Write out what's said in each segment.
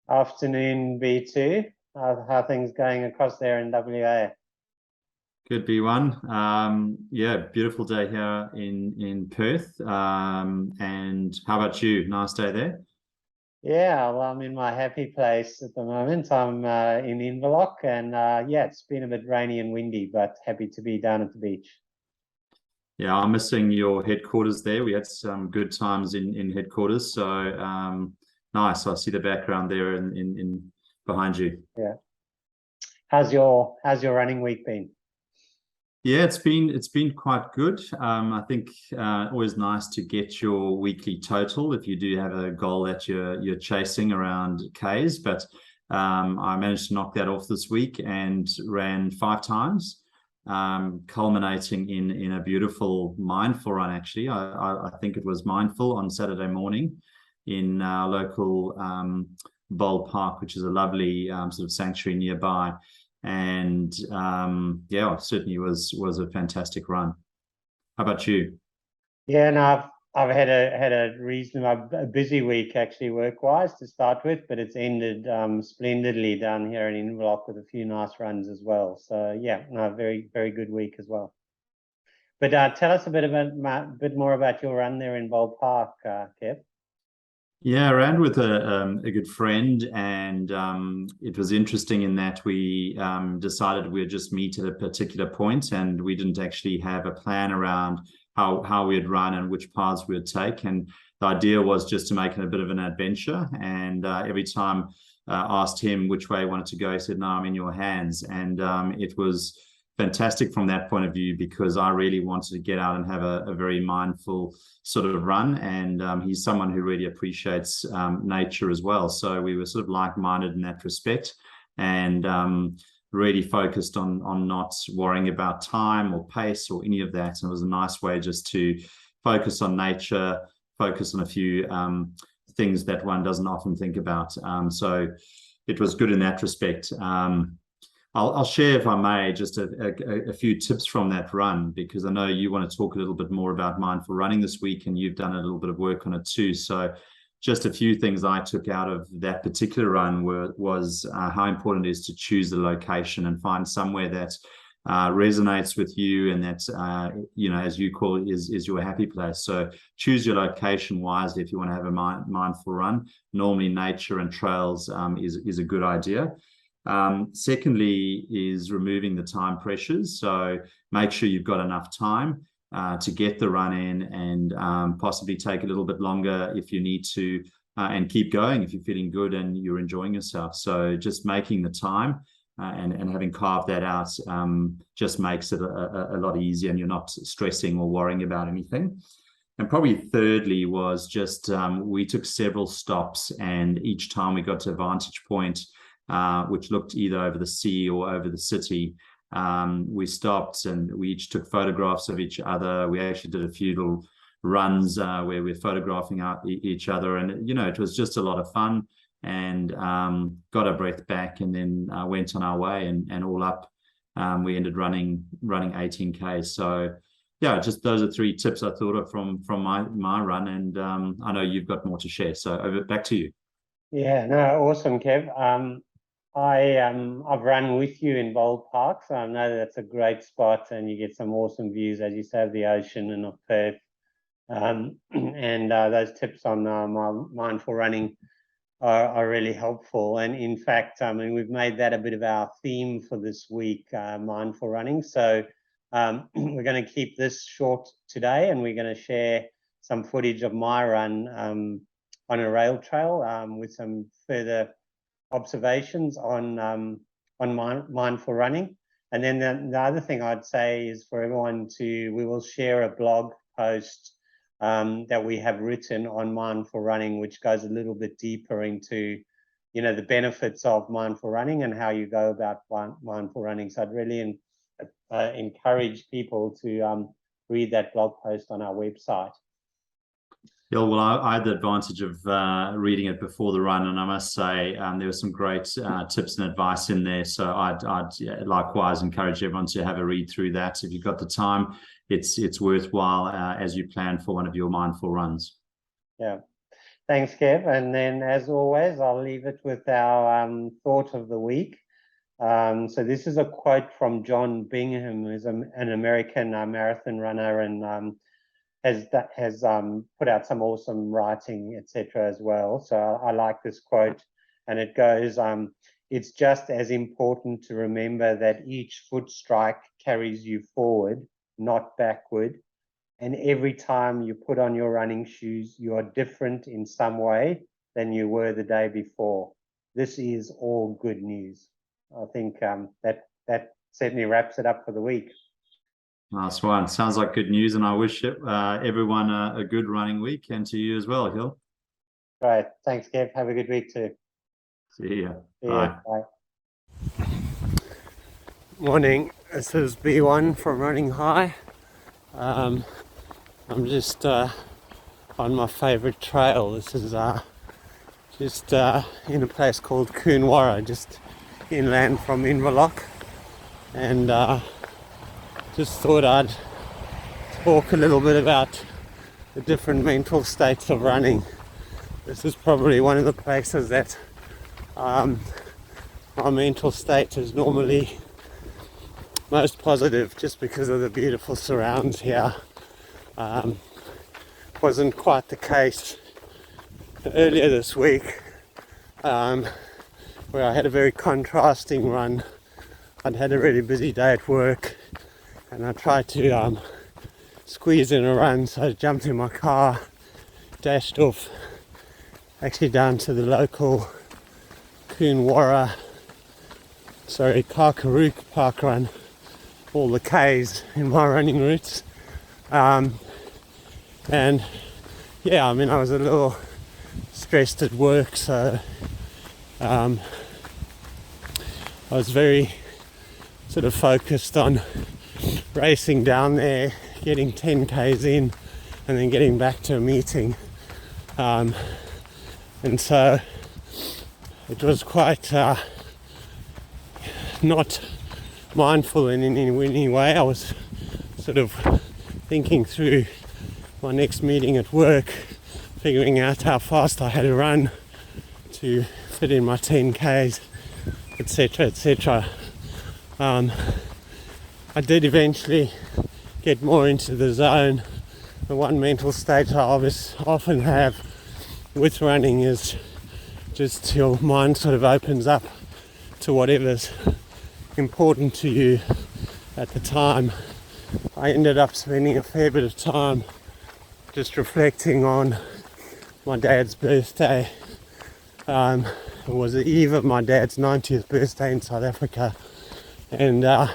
Afternoon, B2. How things going across there in WA? Good B1. Yeah, beautiful day here in Perth. And how about you? Nice day there? Yeah, well, I'm in my happy place at the moment. I'm in Inverloch, and yeah, it's been a bit rainy and windy, but happy to be down at the beach. Yeah, I'm missing your headquarters there. We had some good times in headquarters. So nice. I see the background there in behind you. Yeah. How's your running week been? Yeah, it's been quite good. I think always nice to get your weekly total if you do have a goal that you're chasing around Ks. But I managed to knock that off this week and ran 5 times, culminating in a beautiful mindful run. Actually, I think it was mindful on Saturday morning in our local Bowl Park, which is a lovely sort of sanctuary nearby. And yeah, it certainly was a fantastic run. How about you? Yeah, no, I've had a reasonable busy week actually work-wise to start with, but it's ended splendidly down here in Inverloch with a few nice runs as well. So yeah, no, very good week as well. But tell us a bit more about your run there in Bowl Park, Kev. Yeah, I ran with a good friend, and it was interesting in that we decided we'd just meet at a particular point, and we didn't actually have a plan around how we'd run and which paths we'd take. And the idea was just to make it a bit of an adventure. And every time asked him which way he wanted to go, he said, "No, I'm in your hands." And it was fantastic from that point of view because I really wanted to get out and have a very mindful sort of run. And he's someone who really appreciates nature as well. So we were sort of like-minded in that respect, and really focused on not worrying about time or pace or any of that. And it was a nice way just to focus on nature, focus on a few things that one doesn't often think about. So it was good in that respect. I'll share, if I may, just a few tips from that run, because I know you want to talk a little bit more about mindful running this week, and you've done a little bit of work on it too. So just a few things I took out of that particular run was how important it is to choose the location and find somewhere that resonates with you, and that, you know, as you call it, is your happy place. So choose your location wisely if you want to have a mindful run. Normally nature and trails is a good idea. Secondly is removing the time pressures. So make sure you've got enough time to get the run in, and possibly take a little bit longer if you need to, and keep going if you're feeling good and you're enjoying yourself. So just making the time and having carved that out just makes it a lot easier, and you're not stressing or worrying about anything. And probably thirdly was just we took several stops, and each time we got to a vantage point which looked either over the sea or over the city, we stopped and we each took photographs of each other. We actually did a few little runs where we're photographing out each other, and you know, it was just a lot of fun, and got our breath back, and then went on our way, and all up we ended running 18K. So yeah, just those are 3 tips I thought of from my run, and I know you've got more to share, so back to you. Yeah, no, awesome, Kev. I've run with you in Bold Park, so I know that's a great spot, and you get some awesome views, as you say, of the ocean and of Perth. And those tips on my mindful running are really helpful. And in fact, I mean, we've made that a bit of our theme for this week, mindful running. So we're going to keep this short today, and we're going to share some footage of my run on a rail trail with some further observations on mindful running. And then the other thing I'd say is for everyone we will share a blog post that we have written on mindful running, which goes a little bit deeper into, you know, the benefits of mindful running and how you go about mindful running. So I'd really encourage people to read that blog post on our website. Yeah, well, I had the advantage of reading it before the run, and I must say there were some great tips and advice in there. So I'd likewise encourage everyone to have a read through that. If you've got the time, it's worthwhile as you plan for one of your mindful runs. Yeah. Thanks, Kev. And then, as always, I'll leave it with our thought of the week. So this is a quote from John Bingham, who's an American marathon runner and has put out some awesome writing, etc. as well. So I like this quote, and it goes, "It's just as important to remember that each foot strike carries you forward, not backward. And every time you put on your running shoes, you are different in some way than you were the day before. This is all good news." I think that certainly wraps it up for the week. Nice one. Sounds like good news, and I wish everyone a good running week, and to you as well, Hill. Right. Thanks, Kev. Have a good week too. See ya. Bye. Bye. Morning. This is B1 from Running High. I'm just on my favourite trail. This is just in a place called Coonwarra, just inland from Inverloch, and just thought I'd talk a little bit about the different mental states of running. This is probably one of the places that my mental state is normally most positive, just because of the beautiful surrounds here. Wasn't quite the case earlier this week, where I had a very contrasting run. I'd had a really busy day at work, and I tried to squeeze in a run, so I jumped in my car, dashed off, actually down to the local Karkarook park run, all the K's in my running routes. And yeah, I mean, I was a little stressed at work, so I was very sort of focused on racing down there, getting 10 Ks in, and then getting back to a meeting. And so it was quite not mindful in any way. I was sort of thinking through my next meeting at work, figuring out how fast I had to run to fit in my 10 Ks, etc, etc. I did eventually get more into the zone. The one mental state I often have with running is just your mind sort of opens up to whatever's important to you at the time. I ended up spending a fair bit of time just reflecting on my dad's birthday. It was the eve of my dad's 90th birthday in South Africa, and yeah,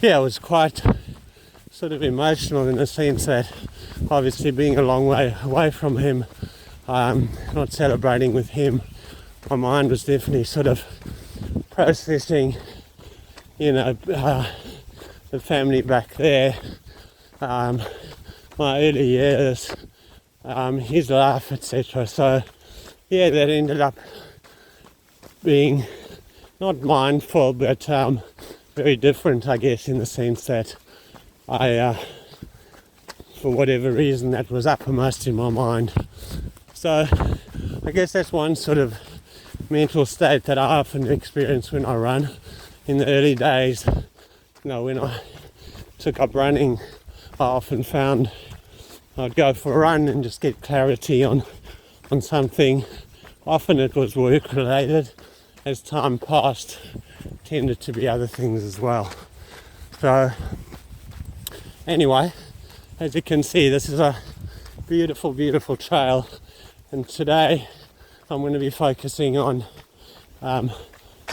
it was quite sort of emotional in the sense that obviously being a long way away from him, not celebrating with him, my mind was definitely sort of processing, the family back there, my early years, his life, etc. So yeah, that ended up being not mindful, but very different, I guess, in the sense that I, for whatever reason, that was uppermost in my mind. So I guess that's one sort of mental state that I often experience when I run. In the early days, when I took up running, I often found I'd go for a run and just get clarity on something. Often it was work related. As time passed, tended to be other things as well. So anyway, as you can see, this is a beautiful, beautiful trail, and today I'm going to be focusing on the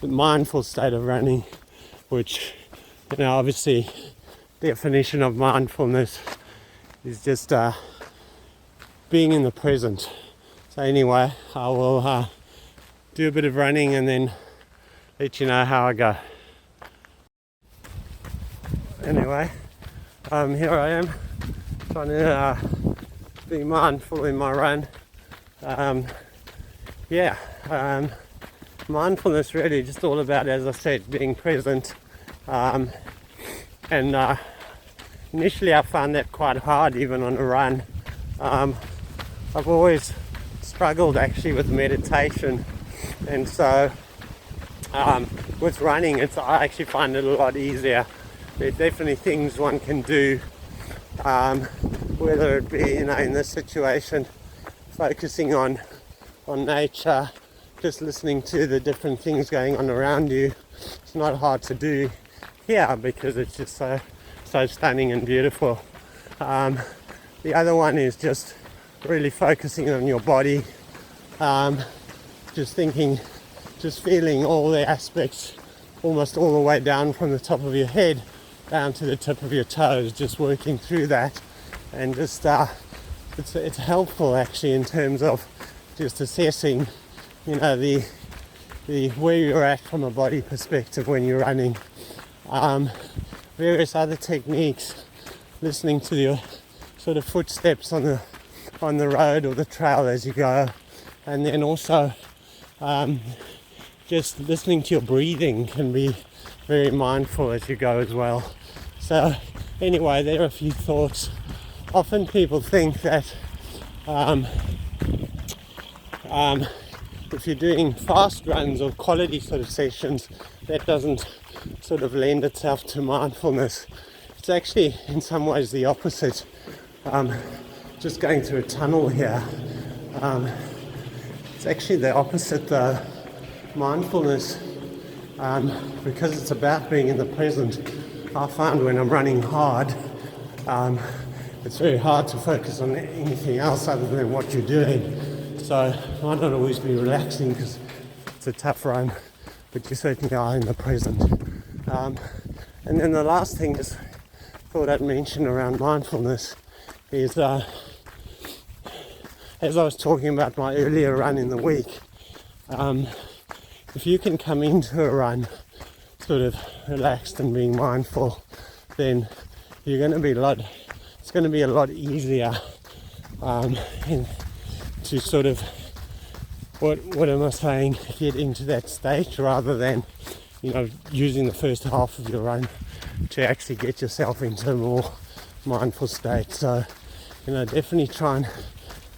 mindful state of running, which, obviously, definition of mindfulness is just being in the present. So anyway, I will do a bit of running and then let you know how I go. Anyway, here I am trying to be mindful in my run. Mindfulness really just all about, as I said, being present. And initially I found that quite hard, even on a run. I've always struggled actually with meditation, and so with running, I actually find it a lot easier. There are definitely things one can do, whether it be, in this situation, focusing on nature, just listening to the different things going on around you. It's not hard to do here because it's just so stunning and beautiful. The other one is just really focusing on your body, just feeling all the aspects, almost all the way down from the top of your head down to the tip of your toes, just working through that, and just it's helpful actually in terms of just assessing, the where you're at from a body perspective when you're running. Various other techniques, listening to your sort of footsteps on the road or the trail as you go, and then also just listening to your breathing can be very mindful as you go as well. So anyway, there are a few thoughts. Often people think that if you're doing fast runs or quality sort of sessions, that doesn't sort of lend itself to mindfulness. It's actually in some ways the opposite. Just going through a tunnel here, it's actually the opposite though. Mindfulness, because it's about being in the present, I find when I'm running hard, it's very hard to focus on anything else other than what you're doing. So I might not always be relaxing because it's a tough run, but you certainly are in the present. And then the last thing is, thought I'd mention around mindfulness is, as I was talking about my earlier run in the week, if you can come into a run sort of relaxed and being mindful, then it's going to be a lot easier to sort of, what am I saying, get into that state rather than, using the first half of your run to actually get yourself into a more mindful state. So, definitely try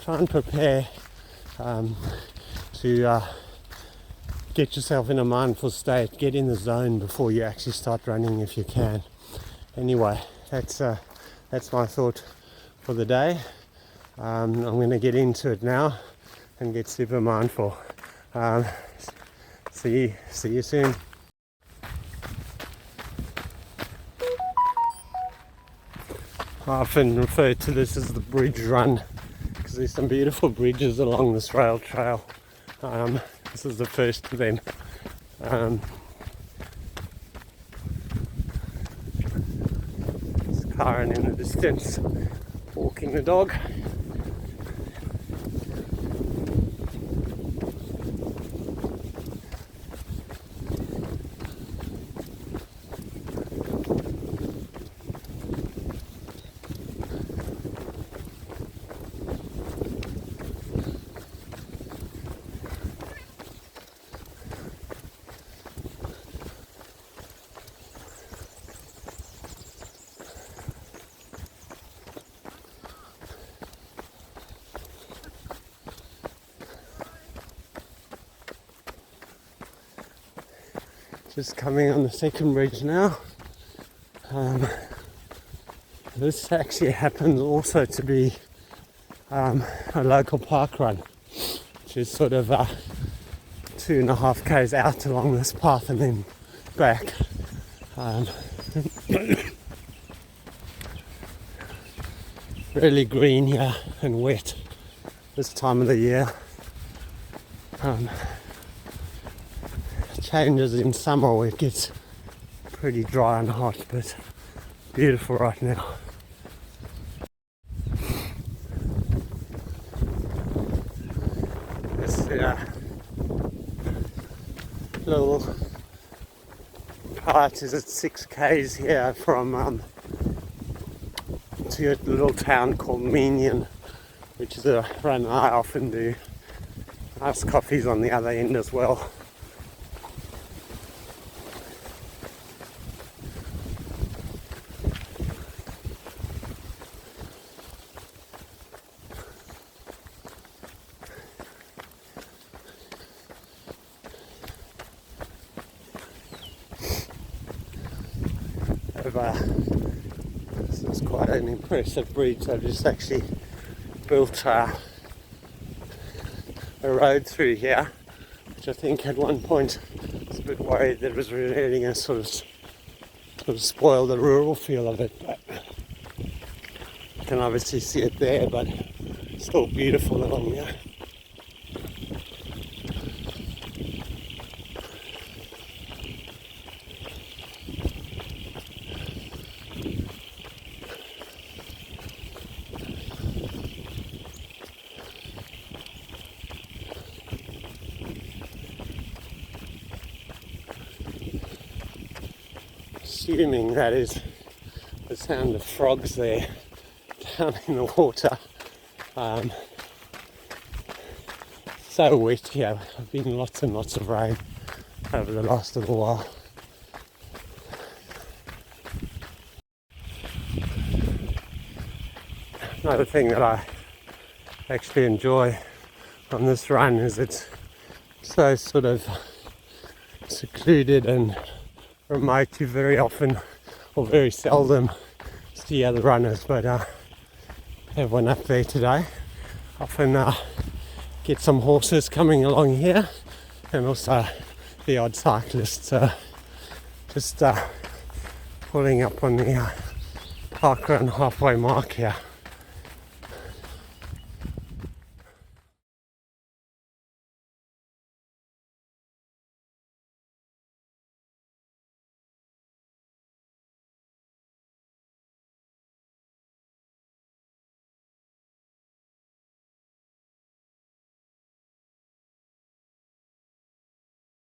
and prepare to get yourself in a mindful state, get in the zone before you actually start running if you can. Anyway, that's my thought for the day. I'm going to get into it now and get super mindful. See you soon. I often refer to this as the bridge run because there's some beautiful bridges along this rail trail. This is the first of them. There's Karen in the distance walking the dog. Just coming on the second bridge now. This actually happens also to be a local park run, which is sort of 2.5 k's out along this path and then back. Really green here and wet this time of the year. Changes in summer where it gets pretty dry and hot, but beautiful right now. This little part is at 6 k's here from to a little town called Menion, which is a run I often do. Nice coffees on the other end as well. of this is quite an impressive breed. So I've just actually built a road through here, which I think at one point I was a bit worried that it was really going to sort of spoil the rural feel of it. But you can obviously see it there, but it's still beautiful along here. Assuming that is the sound of frogs there down in the water. So wet here. There's been lots and lots of rain over the last little while. Another thing that I actually enjoy on this run is it's so sort of secluded and remote. You very often or very seldom see other runners, but I have one up there today. Often get some horses coming along here, and also the odd cyclist just pulling up on the park run halfway mark here.